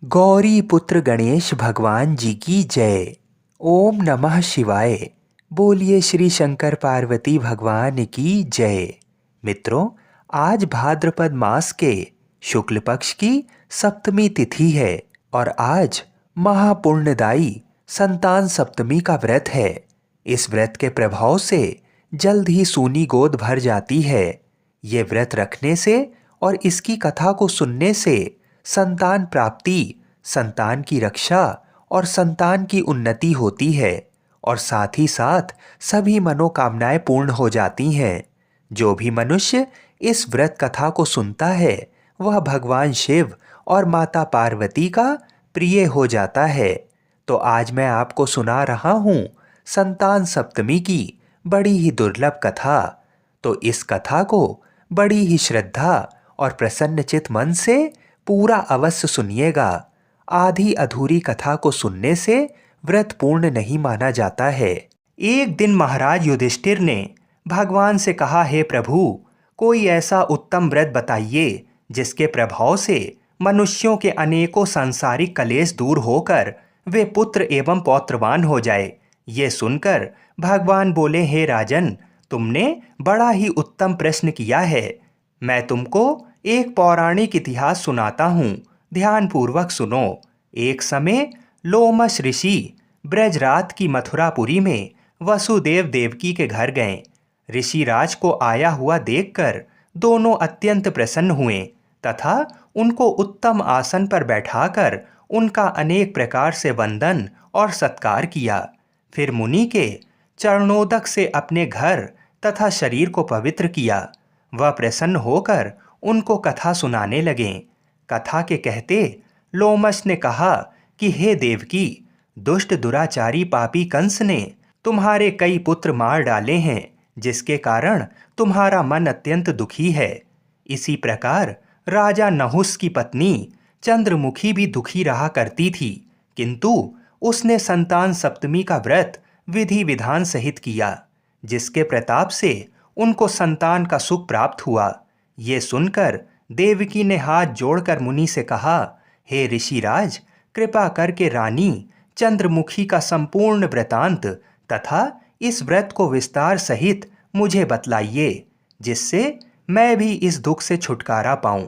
गौरी पुत्र गणेश भगवान जी की जय। ओम नमः शिवाय। बोलिए श्री शंकर पार्वती भगवान की जय। मित्रों, आज भाद्रपद मास के शुक्ल पक्ष की सप्तमी तिथि है और आज महापुण्यदायी संतान सप्तमी का व्रत है। इस व्रत के प्रभाव से जल्द ही सूनी गोद भर जाती है। ये व्रत रखने से और इसकी कथा को सुनने से संतान प्राप्ति, संतान की रक्षा और संतान की उन्नति होती है और साथ ही साथ सभी मनोकामनाएं पूर्ण हो जाती हैं। जो भी मनुष्य इस व्रत कथा को सुनता है वह भगवान शिव और माता पार्वती का प्रिय हो जाता है। तो आज मैं आपको सुना रहा हूँ संतान सप्तमी की बड़ी ही दुर्लभ कथा। तो इस कथा को बड़ी ही श्रद्धा और प्रसन्नचित मन से पूरा अवश्य सुनिएगा। आधी अधूरी कथा को सुनने से व्रत पूर्ण नहीं माना जाता है। एक दिन महाराज युधिष्ठिर ने भगवान से कहा, हे प्रभु, कोई ऐसा उत्तम व्रत बताइए जिसके प्रभाव से मनुष्यों के अनेकों सांसारिक कलेश दूर होकर वे पुत्र एवं पौत्रवान हो जाए। ये सुनकर भगवान बोले, हे राजन, तुमने बड़ा ही उत्तम प्रश्न किया है। मैं तुमको एक पौराणिक इतिहास सुनाता हूँ, ध्यानपूर्वक सुनो। एक समय लोमश ऋषि ब्रजरात की मथुरापुरी में वसुदेव देवकी के घर गए। ऋषिराज को आया हुआ देखकर दोनों अत्यंत प्रसन्न हुए तथा उनको उत्तम आसन पर बैठाकर उनका अनेक प्रकार से वंदन और सत्कार किया। फिर मुनि के चरणोदक से अपने घर तथा शरीर को पवित्र किया। वह प्रसन्न होकर उनको कथा सुनाने लगे। कथा के कहते लोमश ने कहा कि हे देवकी, दुष्ट दुराचारी पापी कंस ने तुम्हारे कई पुत्र मार डाले हैं, जिसके कारण तुम्हारा मन अत्यंत दुखी है। इसी प्रकार राजा नहुस की पत्नी चंद्रमुखी भी दुखी रहा करती थी, किंतु उसने संतान सप्तमी का व्रत विधि विधान सहित किया, जिसके प्रताप से उनको संतान का सुख प्राप्त हुआ। ये सुनकर देवकी ने हाथ जोड़कर मुनि से कहा, हे ऋषिराज, कृपा करके रानी चंद्रमुखी का संपूर्ण वृतांत तथा इस व्रत को विस्तार सहित मुझे बतलाइए, जिससे मैं भी इस दुख से छुटकारा पाऊं।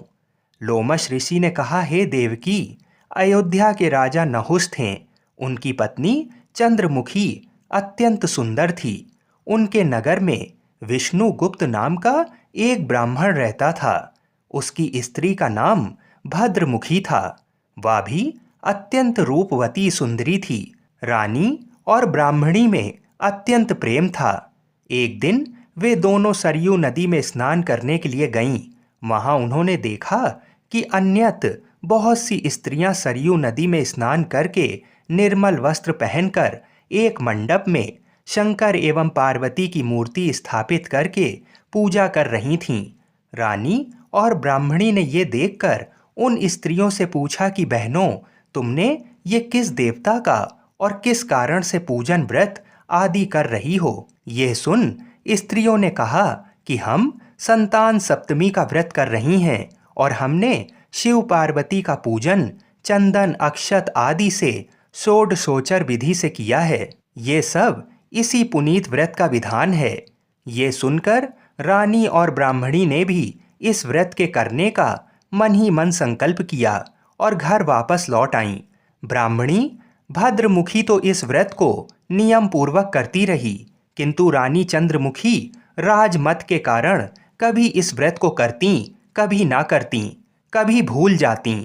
लोमश ऋषि ने कहा, हे देवकी, अयोध्या के राजा नहुस थे। उनकी पत्नी चंद्रमुखी अत्यंत सुंदर थी। उनके नगर में विष्णुगुप्त नाम का एक ब्राह्मण रहता था। उसकी स्त्री का नाम भद्रमुखी था। वह भी अत्यंत रूपवती सुंदरी थी। रानी और ब्राह्मणी में अत्यंत प्रेम था। एक दिन वे दोनों सरयू नदी में स्नान करने के लिए गईं। वहां उन्होंने देखा कि अन्यत बहुत सी स्त्रियां सरयू नदी में स्नान करके निर्मल वस्त्र पहनकर एक मंडप में शंकर एवं पार्वती की मूर्ति स्थापित करके पूजा कर रही थीं। रानी और ब्राह्मणी ने ये देखकर उन स्त्रियों से पूछा कि बहनों, तुमने ये किस देवता का और किस कारण से पूजन व्रत आदि कर रही हो? यह सुन स्त्रियों ने कहा कि हम संतान सप्तमी का व्रत कर रही हैं और हमने शिव पार्वती का पूजन चंदन अक्षत आदि से षोडशोपचार विधि से किया है। ये सब इसी पुनीत व्रत का विधान है। ये सुनकर रानी और ब्राह्मणी ने भी इस व्रत के करने का मन ही मन संकल्प किया और घर वापस लौट आईं। ब्राह्मणी भद्रमुखी तो इस व्रत को नियम पूर्वक करती रही, किंतु रानी चंद्रमुखी राजमत के कारण कभी इस व्रत को करती, कभी ना करती, कभी भूल जाती।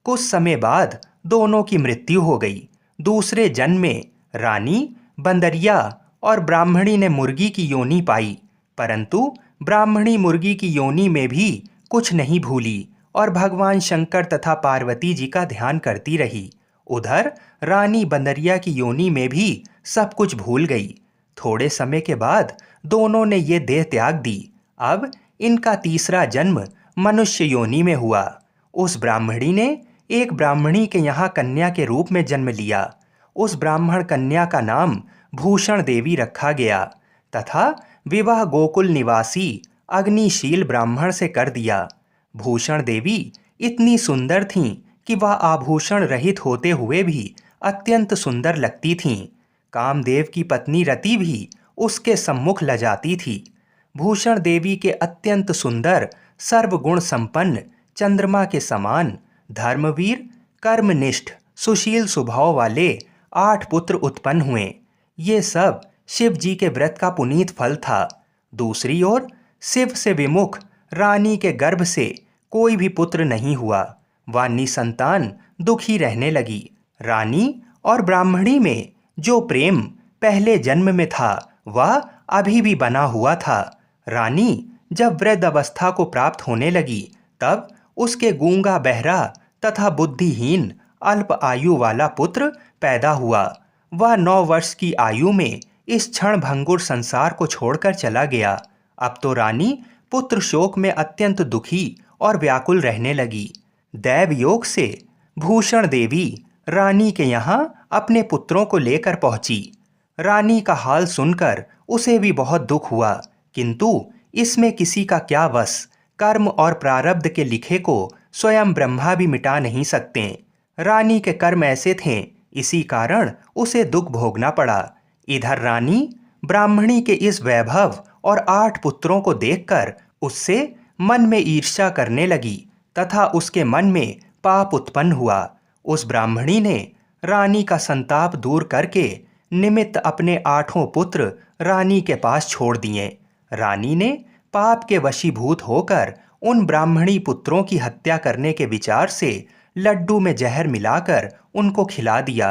कुछ समय बाद दोनों की मृत्यु हो गई। दूसरे जन्म में रानी बंदरिया और ब्राह्मणी ने मुर्गी की योनि पाई, परंतु ब्राह्मणी मुर्गी की योनि में भी कुछ नहीं भूली और भगवान शंकर तथा पार्वती जी का ध्यान करती रही। उधर रानी बंदरिया की योनि में भी सब कुछ भूल गई। थोड़े समय के बाद दोनों ने ये देह त्याग दी। अब इनका तीसरा जन्म मनुष्य योनि में हुआ। उस ब्राह्मणी ने एक ब्राह्मणी के यहाँ कन्या के रूप में जन्म लिया। उस ब्राह्मण कन्या का नाम भूषण देवी रखा गया तथा विवाह गोकुल निवासी अग्निशील ब्राह्मण से कर दिया। भूषण देवी इतनी सुंदर थीं कि वह आभूषण रहित होते हुए भी अत्यंत सुंदर लगती थीं। कामदेव की पत्नी रति भी उसके सम्मुख लजाती थी। भूषण देवी के अत्यंत सुंदर, सर्वगुण संपन्न, चंद्रमा के समान, धर्मवीर, कर्मनिष्ठ, सुशील स्वभाव वाले 8 पुत्र उत्पन्न हुए। ये सब शिव जी के व्रत का पुनीत फल था। दूसरी ओर शिव से विमुख रानी के गर्भ से कोई भी पुत्र नहीं हुआ। वह निसंतान दुखी रहने लगी। रानी और ब्राह्मणी में जो प्रेम पहले जन्म में था वह अभी भी बना हुआ था। रानी जब वृद्ध अवस्था को प्राप्त होने लगी तब उसके गूंगा, बहरा तथा बुद्धिहीन अल्प आयु वाला पुत्र पैदा हुआ। वह 9 वर्ष की आयु में इस क्षण भंगुर संसार को छोड़कर चला गया। अब तो रानी पुत्र शोक में अत्यंत दुखी और व्याकुल रहने लगी। दैव योग से भूषण देवी रानी के यहाँ अपने पुत्रों को लेकर पहुंची। रानी का हाल सुनकर उसे भी बहुत दुख हुआ, किंतु इसमें किसी का क्या वश। कर्म और प्रारब्ध के लिखे को स्वयं ब्रह्मा भी मिटा नहीं सकते। रानी के कर्म ऐसे थे, इसी कारण उसे दुख भोगना पड़ा। इधर रानी ब्राह्मणी के इस वैभव और 8 पुत्रों को देखकर उससे मन में ईर्ष्या करने लगी तथा उसके मन में पाप उत्पन्न हुआ। उस ब्राह्मणी ने रानी का संताप दूर करके निमित्त अपने 8 पुत्र रानी के पास छोड़ दिए। रानी ने पाप के वशीभूत होकर उन ब्राह्मणी पुत्रों की हत्या करने के विचार से लड्डू में जहर मिलाकर उनको खिला दिया,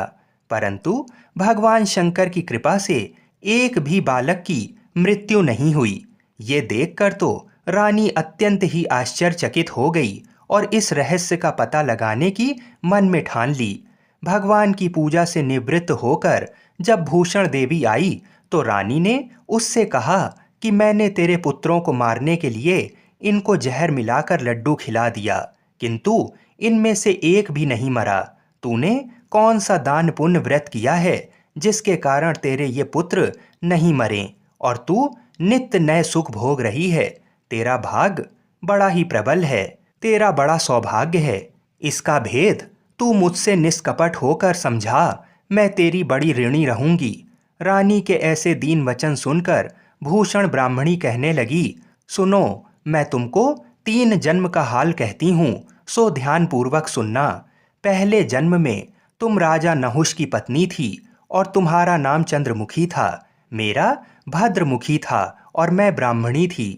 परंतु भगवान शंकर की कृपा से एक भी बालक की मृत्यु नहीं हुई। ये देखकर तो रानी अत्यंत ही आश्चर्यचकित हो गई और इस रहस्य का पता लगाने की मन में ठान ली। भगवान की पूजा से निवृत्त होकर जब भूषण देवी आई तो रानी ने उससे कहा कि मैंने तेरे पुत्रों को मारने के लिए इनको जहर मिलाकर लड्डू खिला दिया, किंतु इनमें से एक भी नहीं मरा। तूने कौन सा दान पुण्य व्रत किया है जिसके कारण तेरे ये पुत्र नहीं मरे और तू नित्य नए सुख भोग रही है? तेरा भाग बड़ा ही प्रबल है, तेरा बड़ा सौभाग्य है। इसका भेद तू मुझसे निष्कपट होकर समझा, मैं तेरी बड़ी ऋणी रहूंगी। रानी के ऐसे दीन वचन सुनकर भूषण ब्राह्मणी कहने लगी, सुनो, मैं तुमको 3 जन्म का हाल कहती हूँ, सो ध्यानपूर्वक सुनना। पहले जन्म में तुम राजा नहुष की पत्नी थी और तुम्हारा नाम चंद्रमुखी था। मेरा भद्रमुखी था और मैं ब्राह्मणी थी।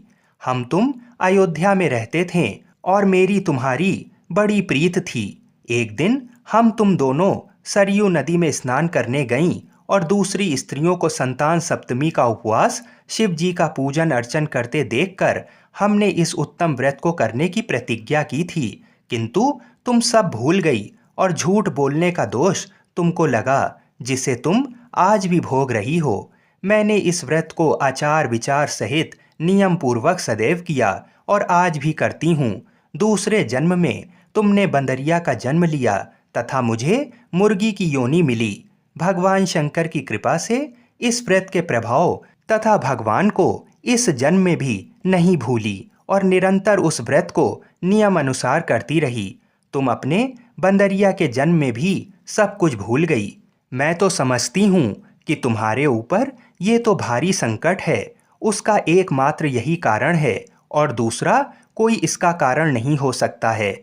हम तुम अयोध्या में रहते थे और मेरी तुम्हारी बड़ी प्रीत थी। एक दिन हम तुम दोनों सरयू नदी में स्नान करने गईं और दूसरी स्त्रियों को संतान सप्तमी का उपवास, शिव जी का पूजन अर्चन करते देखकर हमने इस उत्तम व्रत को करने की प्रतिज्ञा की थी, किंतु तुम सब भूल गई और झूठ बोलने का दोष तुमको लगा, जिसे तुम आज भी भोग रही हो। मैंने इस व्रत को आचार विचार सहित नियम पूर्वक सदैव किया और आज भी करती हूँ। दूसरे जन्म में तुमने बंदरिया का जन्म लिया तथा मुझे मुर्गी की योनि मिली। भगवान शंकर की कृपा से इस व्रत के प्रभाव तथा भगवान को इस जन्म में भी नहीं भूली और निरंतर उस व्रत को नियम अनुसार करती रही। तुम अपने बंदरिया के जन्म में भी सब कुछ भूल गई। मैं तो समझती हूँ कि तुम्हारे ऊपर ये तो भारी संकट है, उसका एकमात्र यही कारण है और दूसरा कोई इसका कारण नहीं हो सकता है।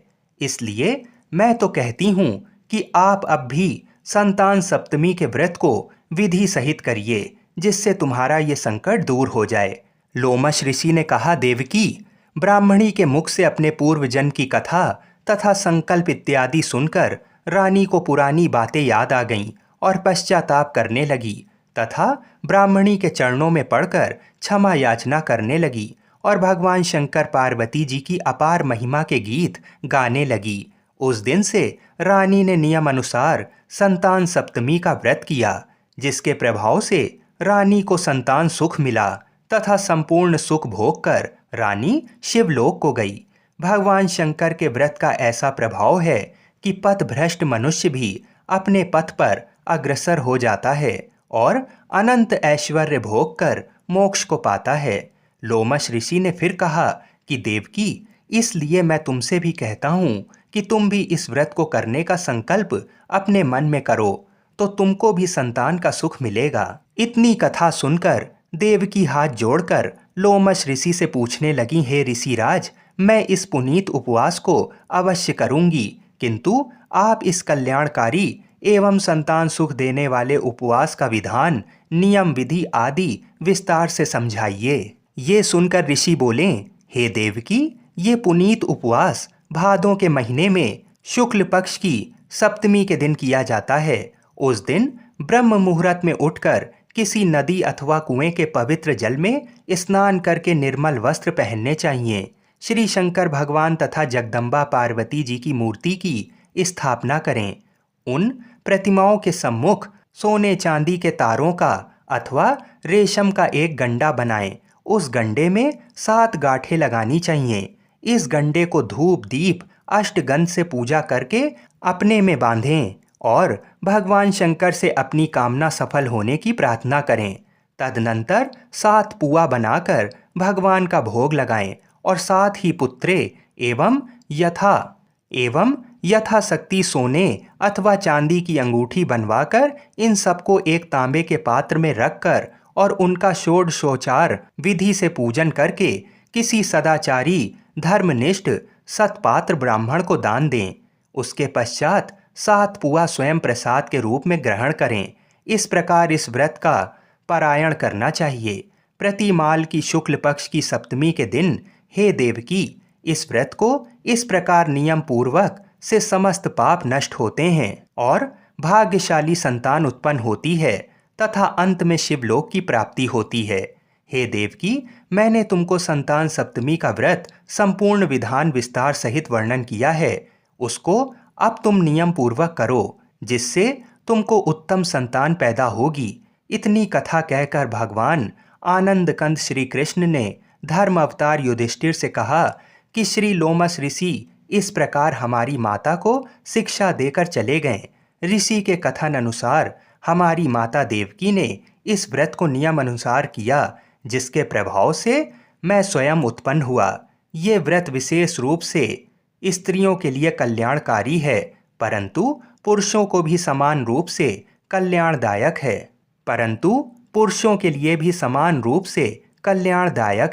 इसलिए मैं तो कहती हूँ कि आप अब भी संतान सप्तमी के व्रत को विधि सहित करिए, जिससे तुम्हारा ये संकट दूर हो जाए। लोमश ऋषि ने कहा, देवकी, ब्राह्मणी के मुख से अपने पूर्व जन्म की कथा तथा संकल्प इत्यादि सुनकर रानी को पुरानी बातें याद आ गईं और पश्चाताप करने लगी तथा ब्राह्मणी के चरणों में पड़कर क्षमा याचना करने लगी और भगवान शंकर पार्वती जी की अपार महिमा के गीत गाने लगी। उस दिन से रानी ने नियम अनुसार संतान सप्तमी का व्रत किया, जिसके प्रभाव से रानी को संतान सुख मिला तथा संपूर्ण सुख भोग कर रानी शिवलोक को गई। भगवान शंकर के व्रत का ऐसा प्रभाव है कि पथभ्रष्ट मनुष्य भी अपने पथ पर अग्रसर हो जाता है और अनंत ऐश्वर्य भोग कर मोक्ष को पाता है। लोमश ऋषि ने फिर कहा कि देवकी, इसलिए मैं तुमसे भी कहता हूँ कि तुम भी इस व्रत को करने का संकल्प अपने मन में करो तो तुमको भी संतान का सुख मिलेगा। इतनी कथा सुनकर देवकी हाथ जोड़कर लोमश ऋषि से पूछने लगी, हे ऋषिराज, मैं इस पुनीत उपवास को अवश्य करूंगी, किंतु आप इस कल्याणकारी एवं संतान सुख देने वाले उपवास का विधान, नियम, विधि आदि विस्तार से समझाइए। ये सुनकर ऋषि बोले, हे देवकी, ये पुनीत उपवास भादों के महीने में शुक्ल पक्ष की सप्तमी के दिन किया जाता है। उस दिन ब्रह्म मुहूर्त में उठकर किसी नदी अथवा कुएं के पवित्र जल में स्नान करके निर्मल वस्त्र पहनने चाहिए। श्री शंकर भगवान तथा जगदम्बा पार्वती जी की मूर्ति की स्थापना करें। उन प्रतिमाओं के सम्मुख सोने चांदी के तारों का अथवा रेशम का एक गंडा बनाएं। उस गंडे में 7 गांठें लगानी चाहिए। इस गंडे को धूप, दीप, अष्टगंध से पूजा करके अपने में बांधें और भगवान शंकर से अपनी कामना सफल होने की प्रार्थना करें। तदनंतर 7 पुआ बनाकर भगवान का भोग लगाएं और 7 ही पुत्रे एवं यथाशक्ति सोने अथवा चांदी की अंगूठी बनवाकर इन सबको एक तांबे के पात्र में रखकर और उनका षोडशोपचार विधि से पूजन करके किसी सदाचारी, धर्मनिष्ठ, सत्पात्र ब्राह्मण को दान दें। उसके पश्चात 7 पुआ स्वयं प्रसाद के रूप में ग्रहण करें। इस प्रकार इस व्रत का पारायण करना चाहिए। प्रतिमाल की शुक्ल पक्ष की सप्तमी के दिन, हे देवकी, इस व्रत को इस प्रकार नियम पूर्वक से समस्त पाप नष्ट होते हैं और भाग्यशाली संतान उत्पन्न होती है तथा अंत में शिवलोक की प्राप्ति होती है। हे देवकी, मैंने तुमको संतान सप्तमी का व्रत संपूर्ण विधान विस्तार सहित वर्णन किया है। उसको अब तुम नियम पूर्वक करो, जिससे तुमको उत्तम संतान पैदा होगी। इतनी कथा कहकर भगवान आनंद कंद श्री कृष्ण ने धर्म अवतार युधिष्ठिर से कहा कि श्री लोमस ऋषि इस प्रकार हमारी माता को शिक्षा देकर चले गए। ऋषि के कथन अनुसार हमारी माता देवकी ने इस व्रत को नियम अनुसार किया, जिसके प्रभाव से मैं स्वयं उत्पन्न हुआ। ये व्रत विशेष रूप से स्त्रियों के लिए कल्याणकारी है, परंतु पुरुषों को भी समान रूप से कल्याणदायक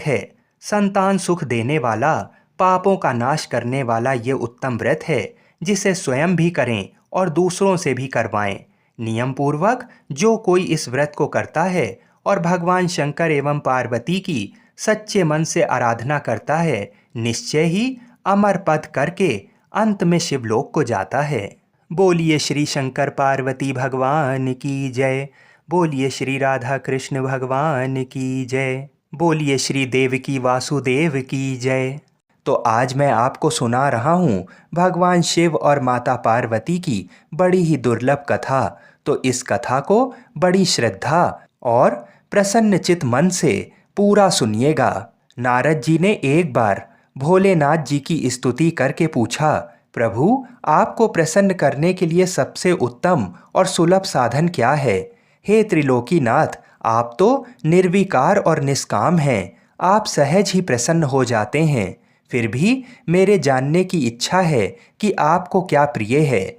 है। संतान सुख देने वाला, पापों का नाश करने वाला ये उत्तम व्रत है, जिसे स्वयं भी करें और दूसरों से भी करवाएं। नियम पूर्वक जो कोई इस व्रत को करता है और भगवान शंकर एवं पार्वती की सच्चे मन से आराधना करता है, निश्चय ही अमर पद करके अंत में शिवलोक को जाता है। बोलिए श्री शंकर पार्वती भगवान की जय। बोलिए श्री राधा कृष्ण भगवान की जय। बोलिए श्री देवकी वासुदेव की जय। तो आज मैं आपको सुना रहा हूँ भगवान शिव और माता पार्वती की बड़ी ही दुर्लभ कथा। तो इस कथा को बड़ी श्रद्धा और प्रसन्नचित मन से पूरा सुनिएगा। नारद जी ने एक बार भोलेनाथ जी की स्तुति करके पूछा, प्रभु, आपको प्रसन्न करने के लिए सबसे उत्तम और सुलभ साधन क्या है? हे त्रिलोकीनाथ, आप तो निर्विकार और निष्काम हैं। आप सहज ही प्रसन्न हो जाते हैं। फिर भी मेरे जानने की इच्छा है कि आपको क्या प्रिय है।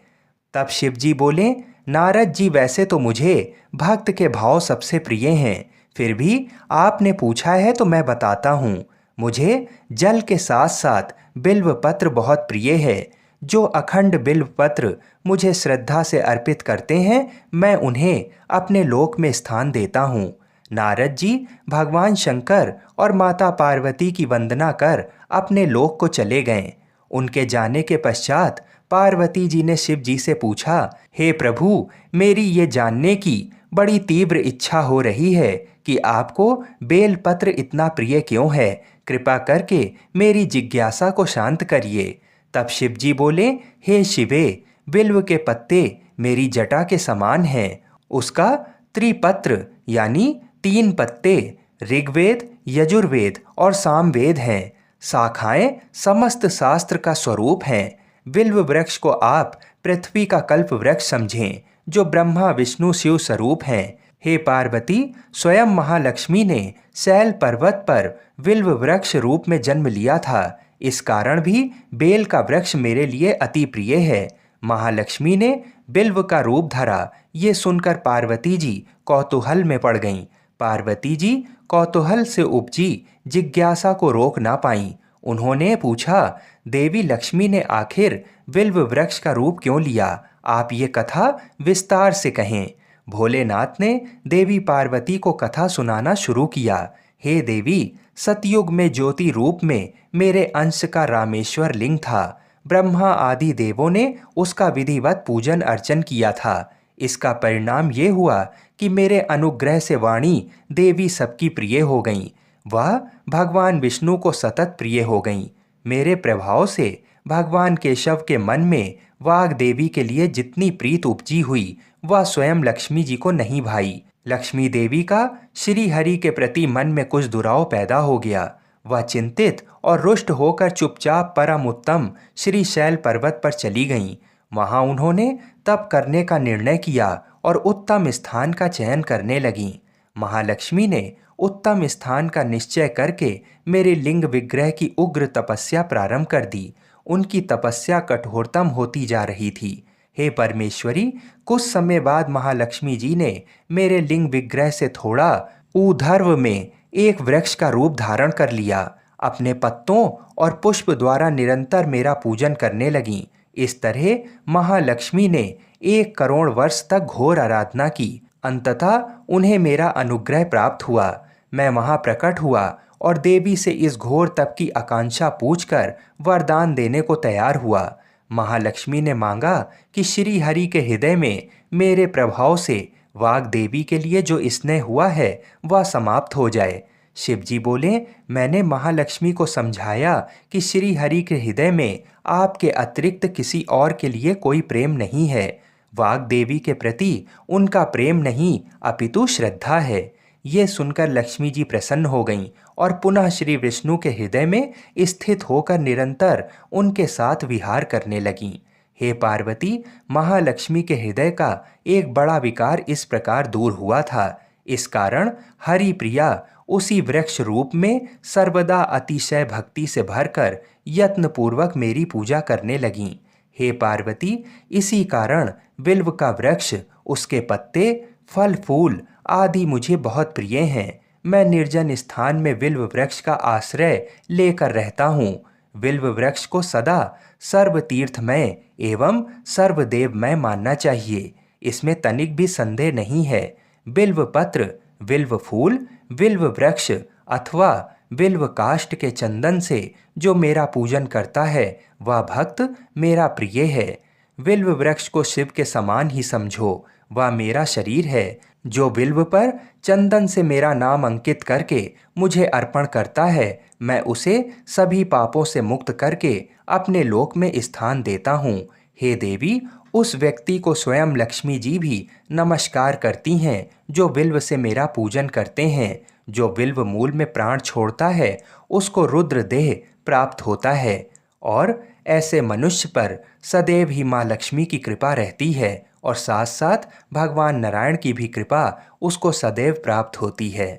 तब शिव जी बोले, नारद जी, वैसे तो मुझे भक्त के भाव सबसे प्रिय हैं, फिर भी आपने पूछा है तो मैं बताता हूँ। मुझे जल के साथ साथ बिल्व पत्र बहुत प्रिय है। जो अखंड बिल्व पत्र मुझे श्रद्धा से अर्पित करते हैं, मैं उन्हें अपने लोक में स्थान देता हूँ। नारद जी भगवान शंकर और माता पार्वती की वंदना कर अपने लोक को चले गए। उनके जाने के पश्चात पार्वती जी ने शिव जी से पूछा, हे प्रभु, मेरी ये जानने की बड़ी तीव्र इच्छा हो रही है कि आपको बेलपत्र इतना प्रिय क्यों है। कृपा करके मेरी जिज्ञासा को शांत करिए। तब शिव जी बोले, हे शिवे, बिल्व के पत्ते मेरी जटा के समान हैं। उसका त्रिपत्र यानी 3 पत्ते ऋग्वेद, यजुर्वेद और सामवेद हैं। शाखाएं समस्त शास्त्र का स्वरूप हैं। बिल्व वृक्ष को आप पृथ्वी का कल्प वृक्ष समझें, जो ब्रह्मा विष्णु शिव स्वरूप हैं। हे पार्वती, स्वयं महालक्ष्मी ने शैल पर्वत पर बिल्व वृक्ष रूप में जन्म लिया था। इस कारण भी बेल का वृक्ष मेरे लिए अति प्रिय है। महालक्ष्मी ने बिल्व का रूप धरा, ये सुनकर पार्वती जी कौतूहल में पड़ गईं। पार्वती जी कौतूहल से उपजी जिज्ञासा को रोक ना पाईं। उन्होंने पूछा, देवी लक्ष्मी ने आखिर बिल्व वृक्ष का रूप क्यों लिया? आप ये कथा विस्तार से कहें। भोलेनाथ ने देवी पार्वती को कथा सुनाना शुरू किया। हे देवी, सतयुग में ज्योति रूप में मेरे अंश का रामेश्वर लिंग था। ब्रह्मा आदि देवों ने उसका विधिवत पूजन अर्चन किया था। इसका परिणाम ये हुआ कि मेरे अनुग्रह से वाणी देवी सबकी प्रिय हो गईं। वह भगवान विष्णु को सतत प्रिय हो गईं। मेरे प्रभाव से भगवान केशव के मन में वाग देवी के लिए जितनी प्रीत उपजी हुई, वह स्वयं लक्ष्मी जी को नहीं भाई। लक्ष्मी देवी का श्री हरि के प्रति मन में कुछ दुराव पैदा हो गया। वह चिंतित और रुष्ट होकर चुपचाप परम उत्तम श्री शैल पर्वत पर चली गईं। वहां उन्होंने तप करने का निर्णय किया और उत्तम स्थान का चयन करने लगीं। महालक्ष्मी ने उत्तम स्थान का निश्चय करके मेरे लिंग विग्रह की उग्र तपस्या प्रारंभ कर दी। उनकी तपस्या कठोरतम होती जा रही थी। हे परमेश्वरी, कुछ समय बाद महालक्ष्मी जी ने मेरे लिंग विग्रह से थोड़ा ऊर्ध्व में एक वृक्ष का रूप धारण कर लिया। अपने पत्तों और पुष्प द्वारा निरंतर मेरा पूजन करने लगीं। इस तरह महालक्ष्मी ने 1 करोड़ वर्ष तक घोर आराधना की। अंततः उन्हें मेरा अनुग्रह प्राप्त हुआ। मैं वहां प्रकट हुआ और देवी से इस घोर तप की आकांक्षा पूछकर वरदान देने को तैयार हुआ। महालक्ष्मी ने मांगा कि श्री हरि के हृदय में मेरे प्रभाव से वाग देवी के लिए जो स्नेह हुआ है वह समाप्त हो जाए। शिवजी बोले, मैंने महालक्ष्मी को समझाया कि श्री हरि के हृदय में आपके अतिरिक्त किसी और के लिए कोई प्रेम नहीं है। वाग देवी के प्रति उनका प्रेम नहीं अपितु श्रद्धा है। ये सुनकर लक्ष्मी जी प्रसन्न हो गईं और पुनः श्री विष्णु के हृदय में स्थित होकर निरंतर उनके साथ विहार करने लगीं। हे पार्वती, महालक्ष्मी के हृदय का एक बड़ा विकार इस प्रकार दूर हुआ था। इस कारण हरि प्रिया उसी वृक्ष रूप में सर्वदा अतिशय भक्ति से भरकर यत्नपूर्वक मेरी पूजा करने लगीं। हे पार्वती, इसी कारण बिल्व का वृक्ष, उसके पत्ते, फल फूल आदि मुझे बहुत प्रिय हैं। मैं निर्जन स्थान में बिल्व वृक्ष का आश्रय लेकर रहता हूँ। बिल्व वृक्ष को सदा सर्वतीर्थमय एवं सर्वदेवमय मानना चाहिए, इसमें तनिक भी संदेह नहीं है। बिल्व पत्र, बिल्व फूल, बिल्व वृक्ष अथवा बिल्व काष्ठ के चंदन से जो मेरा पूजन करता है वह भक्त मेरा प्रिय है। बिल्व वृक्ष को शिव के समान ही समझो, वह मेरा शरीर है। जो बिल्व पर चंदन से मेरा नाम अंकित करके मुझे अर्पण करता है, मैं उसे सभी पापों से मुक्त करके अपने लोक में स्थान देता हूँ। हे देवी, उस व्यक्ति को स्वयं लक्ष्मी जी भी नमस्कार करती हैं जो बिल्व से मेरा पूजन करते हैं। जो बिल्व मूल में प्राण छोड़ता है उसको रुद्र देह प्राप्त होता है और ऐसे मनुष्य पर सदैव ही माँ लक्ष्मी की कृपा रहती है और साथ साथ भगवान नारायण की भी कृपा उसको सदैव प्राप्त होती है।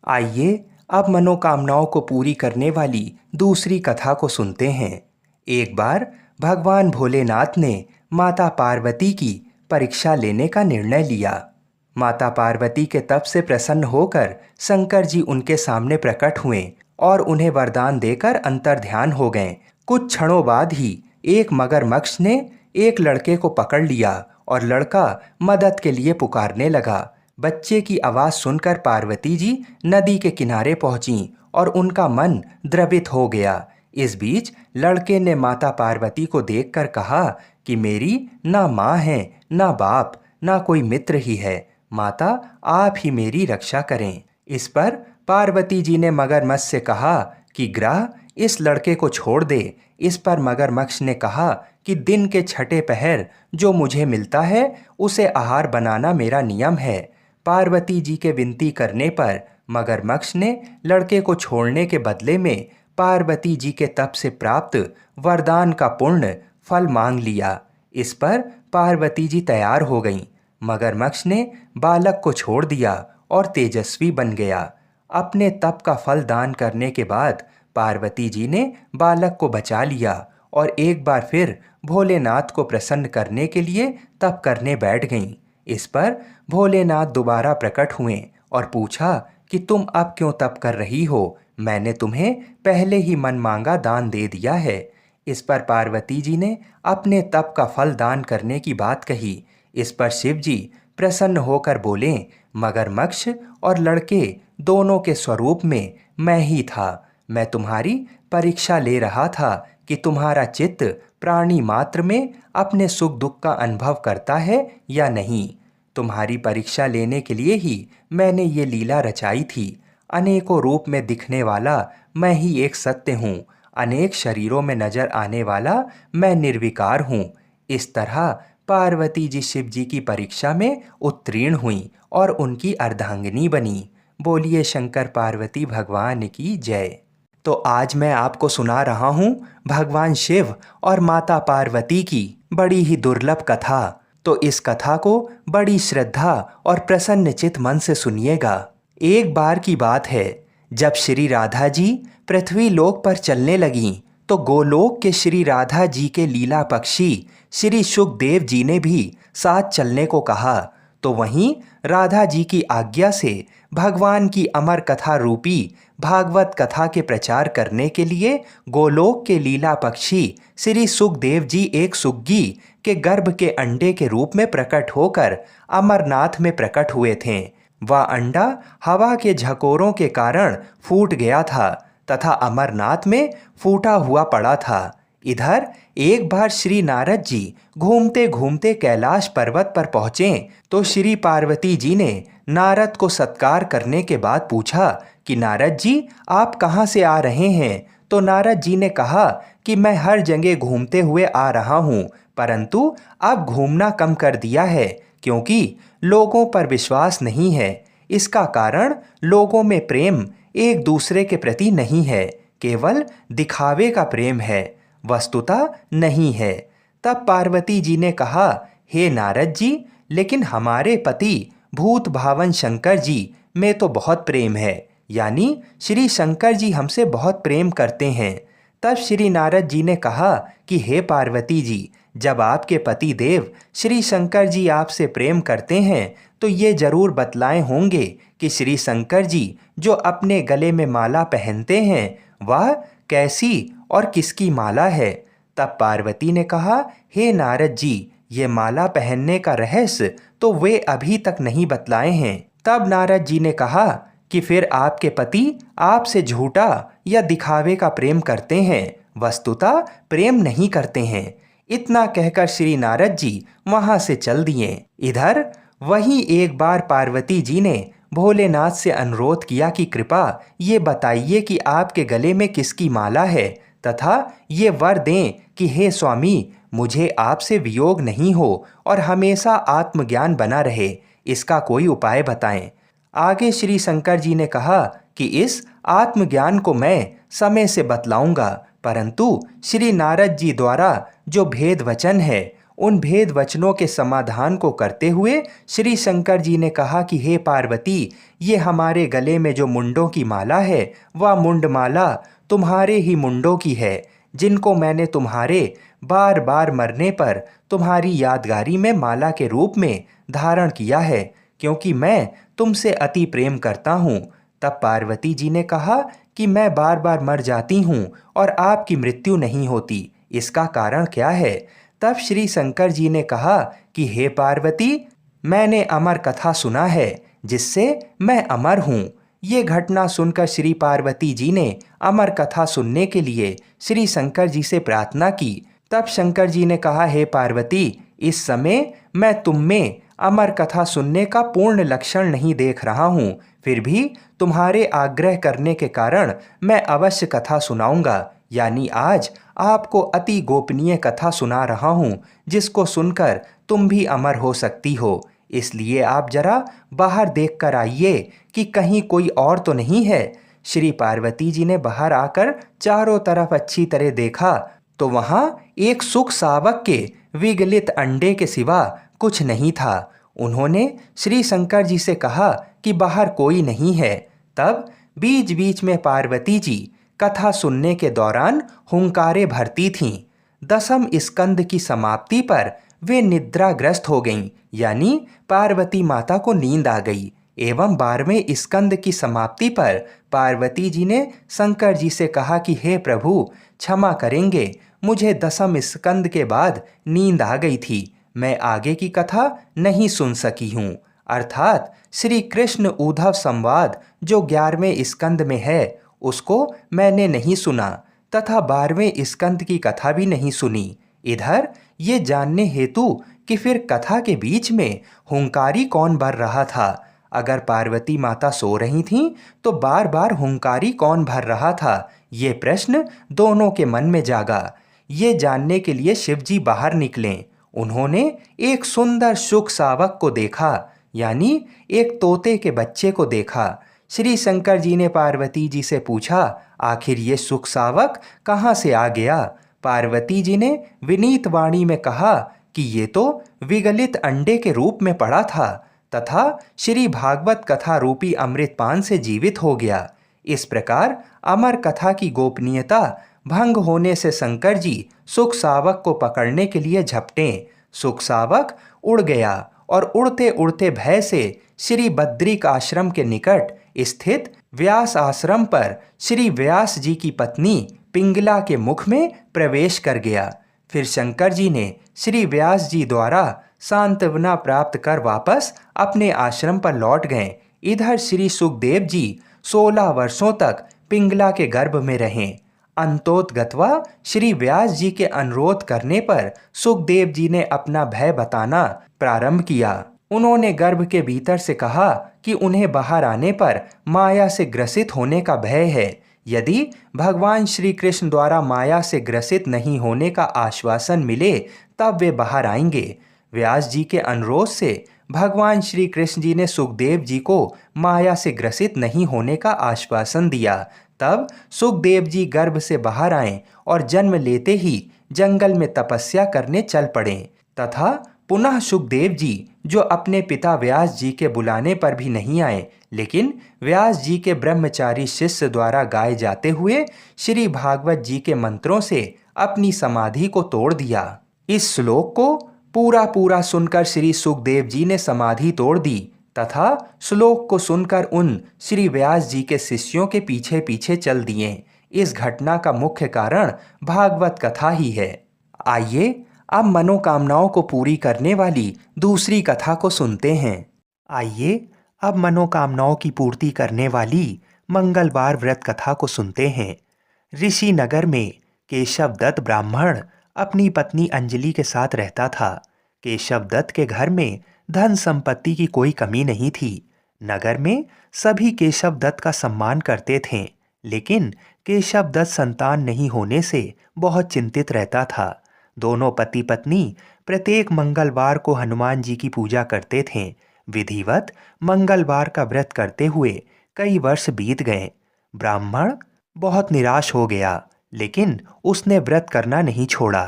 आइए अब मनोकामनाओं को पूरी करने वाली दूसरी कथा को सुनते हैं। एक बार भगवान भोलेनाथ ने माता पार्वती की परीक्षा लेने का निर्णय लिया। माता पार्वती के तप से प्रसन्न होकर शंकर जी उनके सामने प्रकट हुए और उन्हें वरदान देकर अंतर्ध्यान हो गए। कुछ क्षणों बाद ही एक मगरमच्छ ने एक लड़के को पकड़ लिया और लड़का मदद के लिए पुकारने लगा। बच्चे की आवाज़ सुनकर पार्वती जी नदी के किनारे पहुंचीं और उनका मन द्रवित हो गया। इस बीच लड़के ने माता पार्वती को देखकर कहा कि मेरी ना माँ है, ना बाप, ना कोई मित्र ही है। माता, आप ही मेरी रक्षा करें। इस पर पार्वती जी ने मगरमच्छ से कहा कि ग्रह, इस लड़के को छोड़ दे। इस पर मगरमच्छ ने कहा कि दिन के छठे पहर जो मुझे मिलता है उसे आहार बनाना मेरा नियम है। पार्वती जी के विनती करने पर मगरमच्छ ने लड़के को छोड़ने के बदले में पार्वती जी के तप से प्राप्त वरदान का पूर्ण फल मांग लिया। इस पर पार्वती जी तैयार हो गईं। मगरमच्छ ने बालक को छोड़ दिया और तेजस्वी बन गया। अपने तप का फल दान करने के बाद पार्वती जी ने बालक को बचा लिया और एक बार फिर भोलेनाथ को प्रसन्न करने के लिए तप करने बैठ गईं। इस पर भोलेनाथ दोबारा प्रकट हुए और पूछा कि तुम अब क्यों तप कर रही हो? मैंने तुम्हें पहले ही मन मांगा दान दे दिया है। इस पर पार्वती जी ने अपने तप का फल दान करने की बात कही। इस पर शिव जी प्रसन्न होकर बोले, मगरमच्छ और लड़के दोनों के स्वरूप में मैं ही था। मैं तुम्हारी परीक्षा ले रहा था कि तुम्हारा चित्त प्राणी मात्र में अपने सुख दुख का अनुभव करता है या नहीं। तुम्हारी परीक्षा लेने के लिए ही मैंने ये लीला रचाई थी। अनेकों रूप में दिखने वाला मैं ही एक सत्य हूँ। अनेक शरीरों में नजर आने वाला मैं निर्विकार हूँ। इस तरह पार्वती जी शिव जी की परीक्षा में उत्तीर्ण हुई और उनकी अर्धांगिनी बनी। बोलिए शंकर पार्वती भगवान की जय। तो आज मैं आपको सुना रहा हूँ भगवान शिव और माता पार्वती की बड़ी ही दुर्लभ कथा। तो इस कथा को बड़ी श्रद्धा और प्रसन्नचित मन से सुनिएगा। एक बार की बात है, जब श्री राधा जी पृथ्वी लोक पर चलने लगीं तो गोलोक के श्री राधा जी के लीला पक्षी श्री सुखदेव जी ने भी साथ चलने को कहा। तो वहीं राधा जी की आज्ञा से भगवान की अमर कथा रूपी भागवत कथा के प्रचार करने के लिए गोलोक के लीला पक्षी श्री सुखदेव जी एक सुग्गी के गर्भ के अंडे के रूप में प्रकट होकर अमरनाथ में प्रकट हुए थे। वह अंडा हवा के झकोरों के कारण फूट गया था तथा अमरनाथ में फूटा हुआ पड़ा था। इधर एक बार श्री नारद जी घूमते घूमते कैलाश पर्वत पर पहुंचे तो श्री पार्वती जी ने नारद को सत्कार करने के बाद पूछा कि नारद जी आप कहाँ से आ रहे हैं? तो नारद जी ने कहा कि मैं हर जगह घूमते हुए आ रहा हूँ, परंतु अब घूमना कम कर दिया है क्योंकि लोगों पर विश्वास नहीं है। इसका कारण लोगों में प्रेम एक दूसरे के प्रति नहीं है, केवल दिखावे का प्रेम है, वस्तुतः नहीं है। तब पार्वती जी ने कहा, हे नारद जी, लेकिन हमारे पति भूत भावन शंकर जी में तो बहुत प्रेम है, यानी श्री शंकर जी हमसे बहुत प्रेम करते हैं। तब श्री नारद जी ने कहा कि हे पार्वती जी, जब आपके पति देव श्री शंकर जी आपसे प्रेम करते हैं तो ये जरूर बतलाए होंगे कि श्री शंकर जी जो अपने गले में माला पहनते हैं वह कैसी और किसकी माला है। तब पार्वती ने कहा, हे नारद जी, ये माला पहनने का रहस्य तो वे अभी तक नहीं बतलाए हैं। तब नारद जी ने कहा कि फिर आपके पति आपसे झूठा या दिखावे का प्रेम करते हैं, वस्तुतः प्रेम नहीं करते हैं। इतना कहकर श्री नारद जी वहां से चल दिए। इधर वहीं एक बार पार्वती जी ने भोलेनाथ से अनुरोध किया कि कृपा ये बताइए कि आपके गले में किसकी माला है तथा ये वर दें कि हे स्वामी, मुझे आपसे वियोग नहीं हो और हमेशा आत्मज्ञान बना रहे, इसका कोई उपाय बताएं। आगे श्री शंकर जी ने कहा कि इस आत्मज्ञान को मैं समय से बतलाऊंगा, परंतु श्री नारद जी द्वारा जो भेद वचन है उन भेद वचनों के समाधान को करते हुए श्री शंकर जी ने कहा कि हे पार्वती, ये हमारे गले में जो मुंडों की माला है वह मुंड माला तुम्हारे ही मुंडों की है, जिनको मैंने तुम्हारे बार बार मरने पर तुम्हारी यादगारी में माला के रूप में धारण किया है, क्योंकि मैं तुमसे अति प्रेम करता हूँ। तब पार्वती जी ने कहा कि मैं बार बार मर जाती हूँ और आपकी मृत्यु नहीं होती, इसका कारण क्या है? तब श्री शंकर जी ने कहा कि हे पार्वती, मैंने अमर कथा सुना है जिससे मैं अमर हूँ। ये घटना सुनकर श्री पार्वती जी ने अमर कथा सुनने के लिए श्री शंकर जी से प्रार्थना की। तब शंकर जी ने कहा, हे पार्वती, इस समय मैं तुम में अमर कथा सुनने का पूर्ण लक्षण नहीं देख रहा हूँ, फिर भी तुम्हारे आग्रह करने के कारण मैं अवश्य कथा सुनाऊंगा। यानी आज आपको अति गोपनीय कथा सुना रहा हूँ जिसको सुनकर तुम भी अमर हो सकती हो। इसलिए आप जरा बाहर देख कर आइए कि कहीं कोई और तो नहीं है। श्री पार्वती जी ने बाहर आकर चारों तरफ अच्छी तरह देखा तो वहां एक सुख सावक के विगलित अंडे के सिवा कुछ नहीं था। उन्होंने श्री शंकर जी से कहा कि बाहर कोई नहीं है। तब बीच बीच में पार्वती जी कथा सुनने के दौरान हुंकारे भरती थीं। दसम स्कंद की समाप्ति पर वे निद्राग्रस्त हो गईं, यानी पार्वती माता को नींद आ गई। एवं 12वें स्कंद की समाप्ति पर पार्वती जी ने शंकर जी से कहा कि हे प्रभु, क्षमा करेंगे, मुझे दसम स्कंद के बाद नींद आ गई थी, मैं आगे की कथा नहीं सुन सकी हूँ। अर्थात श्री कृष्ण उद्धव संवाद जो 11वें स्कंद में है उसको मैंने नहीं सुना तथा 12वें स्कंद की कथा भी नहीं सुनी। इधर ये जानने हेतु कि फिर कथा के बीच में हुंकारी कौन भर रहा था। अगर पार्वती माता सो रही थीं तो बार बार हुंकारी कौन भर रहा था, ये प्रश्न दोनों के मन में जागा। ये जानने के लिए शिवजी बाहर निकले। उन्होंने एक सुंदर शुक शावक को देखा, यानी एक तोते के बच्चे को देखा। श्री शंकर जी ने पार्वती जी से पूछा, आखिर ये सुख शावक कहाँ से आ गया। पार्वती जी ने विनीत वाणी में कहा कि ये तो विगलित अंडे के रूप में पड़ा था तथा श्री भागवत कथा रूपी अमृतपान से जीवित हो गया। इस प्रकार अमर कथा की गोपनीयता भंग होने से शंकर जी सुख शावक को पकड़ने के लिए झपटे। सुख शावक उड़ गया और उड़ते उड़ते भय से श्री बद्रिक आश्रम के निकट स्थित व्यास आश्रम पर श्री व्यास जी की पत्नी पिंगला के मुख में प्रवेश कर गया। फिर शंकर जी ने श्री व्यास जी द्वारा सांत्वना प्राप्त कर वापस अपने आश्रम पर लौट गए। इधर श्री सुखदेव जी 16 वर्षों तक पिंगला के गर्भ में रहे। अंतोतगत्वा श्री व्यास जी के अनुरोध करने पर सुखदेव जी ने अपना भय बताना प्रारंभ किया। उन्होंने गर्भ के भीतर से कहा कि उन्हें बाहर आने पर माया से ग्रसित होने का भय है। यदि भगवान श्री कृष्ण द्वारा माया से ग्रसित नहीं होने का आश्वासन मिले तब वे बाहर आएंगे। व्यास जी के अनुरोध से भगवान श्री कृष्ण जी ने सुखदेव जी को माया से ग्रसित नहीं होने का आश्वासन दिया। तब सुखदेव जी गर्भ से बाहर आए और जन्म लेते ही जंगल में तपस्या करने चल पड़े तथा पुनः सुखदेव जी जो अपने पिता व्यास जी के बुलाने पर भी नहीं आए, लेकिन व्यास जी के ब्रह्मचारी शिष्य द्वारा गाए जाते हुए श्री भागवत जी के मंत्रों से अपनी समाधि को तोड़ दिया। इस श्लोक को पूरा पूरा सुनकर श्री सुखदेव जी ने समाधि तोड़ दी तथा श्लोक को सुनकर उन श्री व्यास जी के शिष्यों के पीछे पीछे चल दिए। इस घटना का मुख्य कारण भागवत कथा ही है। आइए अब मनोकामनाओं को पूरी करने वाली दूसरी कथा को सुनते हैं। आइए अब मनोकामनाओं की पूर्ति करने वाली मंगलवार व्रत कथा को सुनते हैं। ऋषि नगर में केशव दत्त ब्राह्मण अपनी पत्नी अंजलि के साथ रहता था। केशव दत्त के घर में धन संपत्ति की कोई कमी नहीं थी। नगर में सभी केशव दत्त का सम्मान करते थे, लेकिन केशव दत्त संतान नहीं होने से बहुत चिंतित रहता था। दोनों पति पत्नी प्रत्येक मंगलवार को हनुमान जी की पूजा करते थे। विधिवत मंगलवार का व्रत करते हुए कई वर्ष बीत गए। ब्राह्मण बहुत निराश हो गया, लेकिन उसने व्रत करना नहीं छोड़ा।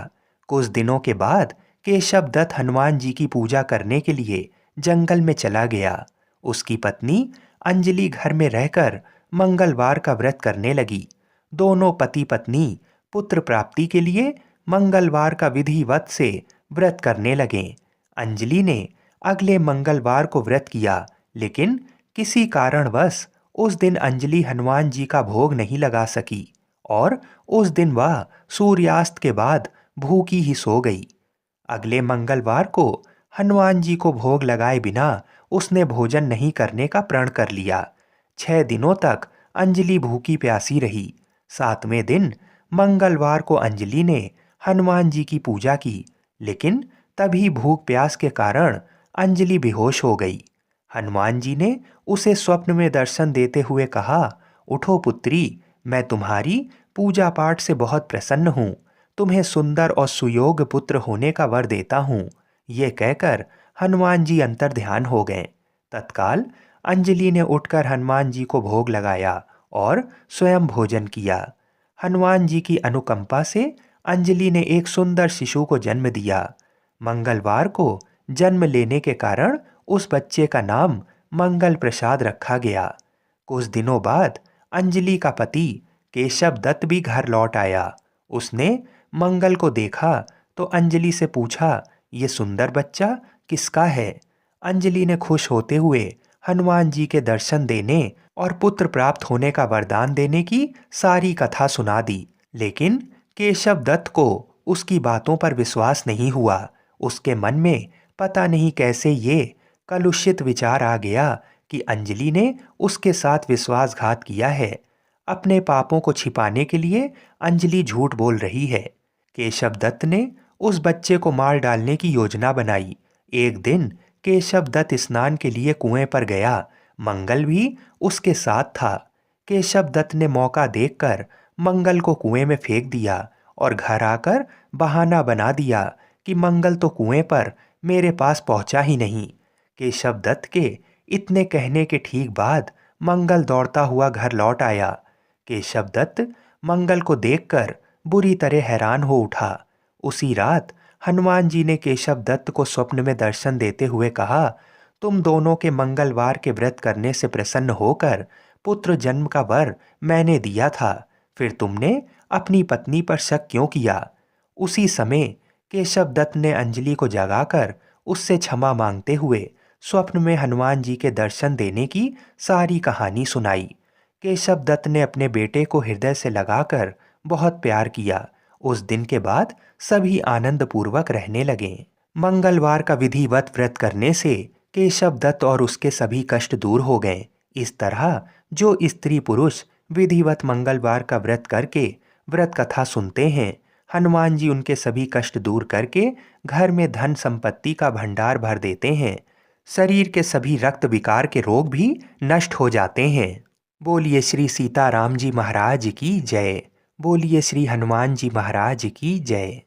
कुछ दिनों के बाद केशव दत्त हनुमान जी की पूजा करने के लिए जंगल में चला गया। उसकी पत्नी अंजलि घर में रहकर मंगलवार का व्रत करने लगी। दोनों पति पत्नी पुत्र प्राप्ति के लिए मंगलवार का विधिवत से व्रत करने लगे। अंजलि ने अगले मंगलवार को व्रत किया, लेकिन किसी कारणवश उस दिन अंजलि हनुमान जी का भोग नहीं लगा सकी और उस दिन वह सूर्यास्त के बाद भूखी ही सो गई। अगले मंगलवार को हनुमान जी को भोग लगाए बिना उसने भोजन नहीं करने का प्रण कर लिया। 6 दिनों तक अंजलि भूखी प्यासी रही। 7वें दिन मंगलवार को अंजलि ने हनुमान जी की पूजा की, लेकिन तभी भूख प्यास के कारण अंजलि बेहोश हो गई। हनुमान जी ने उसे स्वप्न में दर्शन देते हुए कहा, उठो पुत्री, मैं तुम्हारी पूजा पाठ से बहुत प्रसन्न हूँ, तुम्हें सुंदर और सुयोग्य पुत्र होने का वर देता हूँ। ये कहकर हनुमान जी अंतर ध्यान हो गए। तत्काल अंजलि ने उठकर हनुमान जी को भोग लगाया और स्वयं भोजन किया। हनुमान जी की अनुकंपा से अंजलि ने एक सुंदर शिशु को जन्म दिया। मंगलवार को जन्म लेने के कारण उस बच्चे का नाम मंगल प्रसाद रखा गया। कुछ दिनों बाद अंजलि का पति केशव दत्त भी घर लौट आया। उसने मंगल को देखा तो अंजलि से पूछा, ये सुंदर बच्चा किसका है? अंजलि ने खुश होते हुए हनुमान जी के दर्शन देने और पुत्र प्राप्त होने का वरदान देने की सारी कथा सुना दी। लेकिन केशव दत्त को उसकी बातों पर विश्वास नहीं हुआ। उसके मन में पता नहीं कैसे ये कलुषित विचार आ गया कि अंजलि ने उसके साथ विश्वासघात किया है। अपने पापों को छिपाने के लिए अंजलि झूठ बोल रही है। केशव दत्त ने उस बच्चे को मार डालने की योजना बनाई। एक दिन केशव दत्त स्नान के लिए कुएं पर गया। मंगल भी उसके साथ था। केशव दत्त ने मौका देखकर मंगल को कुएं में फेंक दिया और घर आकर बहाना बना दिया कि मंगल तो कुएं पर मेरे पास पहुंचा ही नहीं। केशव दत्त के इतने कहने के ठीक बाद मंगल दौड़ता हुआ घर लौट आया। केशव दत्त मंगल को देखकर बुरी तरह हैरान हो उठा। उसी रात हनुमान जी ने केशव दत्त को स्वप्न में दर्शन देते हुए कहा, तुम दोनों के मंगलवार के व्रत करने से प्रसन्न होकर पुत्र जन्म का वर मैंने दिया था, फिर तुमने अपनी पत्नी पर शक क्यों किया? उसी समय केशव दत्त ने अंजलि को जगाकर उससे क्षमा मांगते हुए स्वप्न में हनुमान जी के दर्शन देने की सारी कहानी सुनाई। केशव दत्त ने अपने बेटे को हृदय से लगाकर बहुत प्यार किया। उस दिन के बाद सभी आनंद पूर्वक रहने लगे। मंगलवार का विधिवत व्रत करने से केशव दत्त और उसके सभी कष्ट दूर हो गए। इस तरह जो स्त्री पुरुष विधिवत मंगलवार का व्रत करके व्रत कथा सुनते हैं, हनुमान जी उनके सभी कष्ट दूर करके घर में धन संपत्ति का भंडार भर देते हैं। शरीर के सभी रक्त विकार के रोग भी नष्ट हो जाते हैं। बोलिए श्री सीताराम जी महाराज की जय। बोलिए श्री हनुमान जी महाराज की जय।